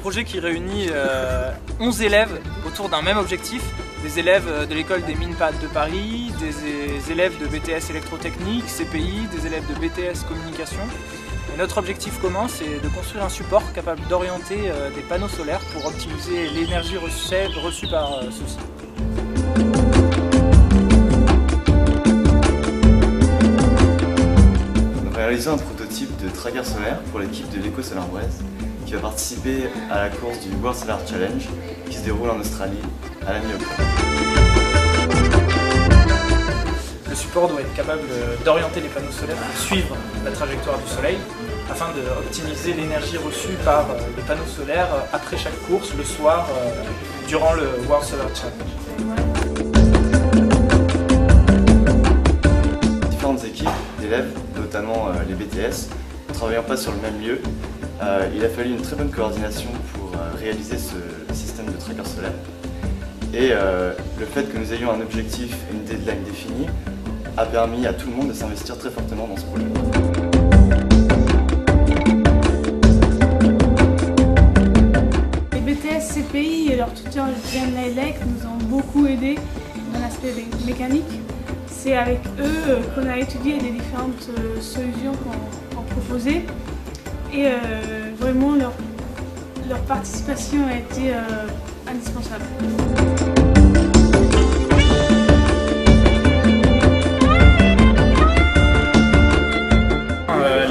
projet qui réunit 11 élèves autour d'un même objectif. Des élèves de l'école des mines de Paris, des élèves de BTS électrotechnique, CPI, des élèves de BTS communication. Et notre objectif commun, c'est de construire un support capable d'orienter des panneaux solaires pour optimiser l'énergie reçue par ceux-ci. On a réalisé un prototype de tracker solaire pour l'équipe de l'Éco-Solar-Brest qui va participer à la course du World Solar Challenge qui se déroule en Australie à la mi-octobre. Le support doit être capable d'orienter les panneaux solaires pour suivre la trajectoire du soleil afin d'optimiser l'énergie reçue par les panneaux solaires après chaque course, le soir, durant le World Solar Challenge. Différentes équipes d'élèves, notamment les BTS, ne travaillant pas sur le même lieu, il a fallu une très bonne coordination pour réaliser ce système de tracker solaire. Et le fait que nous ayons un objectif et une deadline définie a permis à tout le monde de s'investir très fortement dans ce projet. Les BTS CPI et leurs tuteurs Jeanne Lailec nous ont beaucoup aidés dans l'aspect mécanique. C'est avec eux qu'on a étudié les différentes solutions qu'on proposait et vraiment leur participation a été indispensable.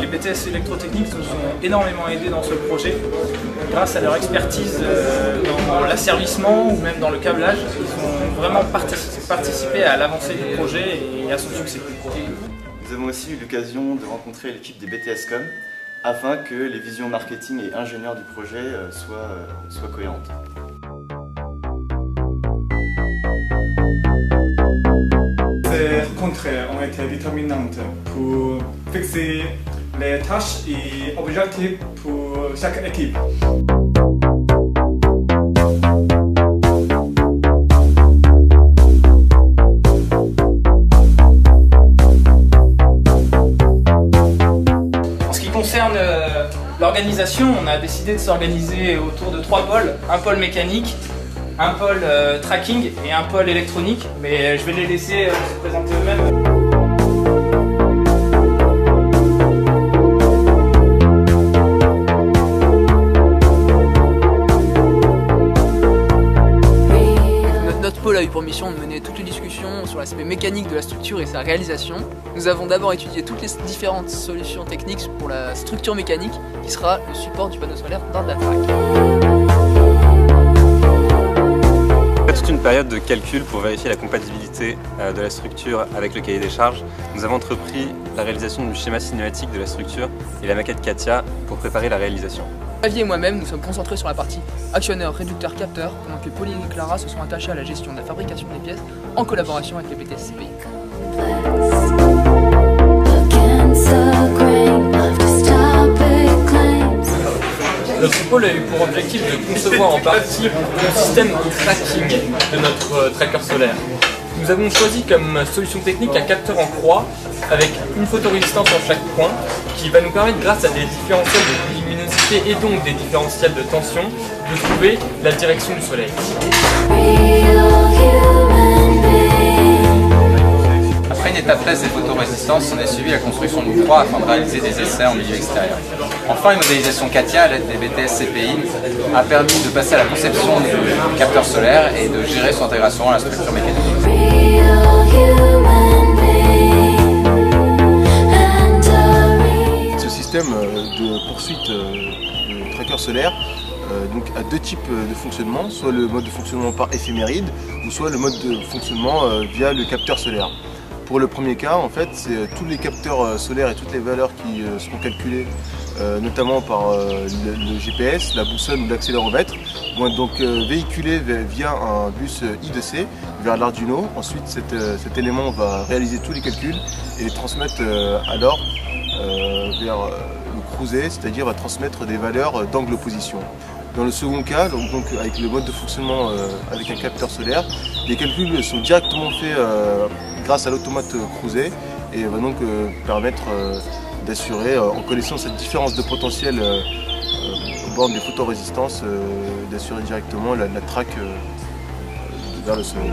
Les BTS électrotechniques nous ont énormément aidés dans ce projet. Grâce à leur expertise dans l'asservissement ou même dans le câblage, ils ont vraiment participé à l'avancée du projet et à son succès. Nous avons aussi eu l'occasion de rencontrer l'équipe des BTS Com afin que les visions marketing et ingénieurs du projet soient cohérentes. Ces rencontres ont été déterminantes pour fixer les tâches et objectifs pour chaque équipe. En ce qui concerne l'organisation, on a décidé de s'organiser autour de 3 pôles. Un pôle mécanique, un pôle tracking et un pôle électronique, mais je vais les laisser se présenter eux-mêmes. Notre pôle a eu pour mission de mener toutes les discussions sur l'aspect mécanique de la structure et sa réalisation. Nous avons d'abord étudié toutes les différentes solutions techniques pour la structure mécanique qui sera le support du panneau solaire dans la track. Toute une période de calcul pour vérifier la compatibilité de la structure avec le cahier des charges. Nous avons entrepris la réalisation du schéma cinématique de la structure et la maquette Katia pour préparer la réalisation. Xavier et moi-même nous sommes concentrés sur la partie actionneur, réducteur, capteur, pendant que Pauline et Clara se sont attachés à la gestion de la fabrication des pièces en collaboration avec les BTS CPI. Notre pôle a eu pour objectif de concevoir en partie le système de tracking de notre tracker solaire. Nous avons choisi comme solution technique un capteur en croix avec une photorésistance en chaque point qui va nous permettre, grâce à des différentiels de luminosité et donc des différentiels de tension, de trouver la direction du soleil. Après une étape test des photorésistance, on a suivi la construction d'une croix afin de réaliser des essais en milieu extérieur. Enfin, une modélisation Katia à l'aide des BTS CPI a permis de passer à la conception du capteur solaire et de gérer son intégration à la structure mécanique. Ce système de poursuite de tracker solaire donc a 2 types de fonctionnement, soit le mode de fonctionnement par éphéméride ou soit le mode de fonctionnement via le capteur solaire. Pour le premier cas, en fait, c'est tous les capteurs solaires et toutes les valeurs qui seront calculées, notamment par le GPS, la boussole ou l'accéléromètre, vont être donc véhiculés via un bus I2C vers l'Arduino. Ensuite, cet élément va réaliser tous les calculs et les transmettre alors vers le cruiser, c'est-à-dire va transmettre des valeurs d'angle-opposition. Dans le second cas, donc avec le mode de fonctionnement avec un capteur solaire, les calculs sont directement faits grâce à l'automate cruiser et va donc permettre d'assurer, en connaissant cette différence de potentiel bornes des photorésistances d'assurer directement la traque vers le sommet.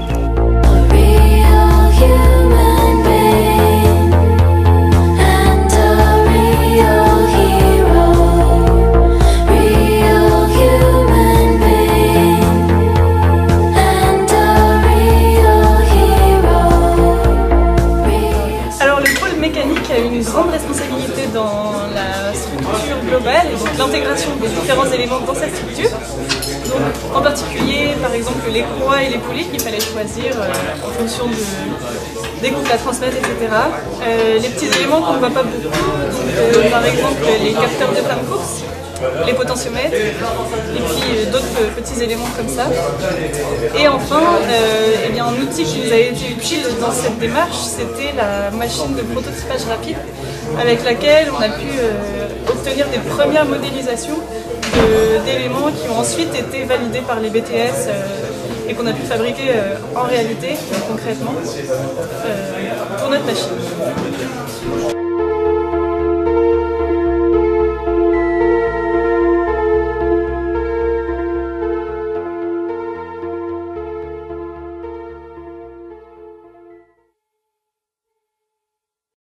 A une grande responsabilité dans la structure globale et donc l'intégration des différents éléments dans cette structure. Donc, en particulier, par exemple, les croix et les poulies qu'il fallait choisir en fonction des couples à transmettre, etc. Les petits éléments qu'on ne voit pas beaucoup, par exemple les capteurs de flamme course, les potentiomètres, et puis d'autres petits éléments comme ça. Et enfin, eh bien, un outil qui nous a été utile dans cette démarche, c'était la machine de prototypage rapide, avec laquelle on a pu obtenir des premières modélisations d'éléments qui ont ensuite été validés par les BTS et qu'on a pu fabriquer en réalité, concrètement, pour notre machine.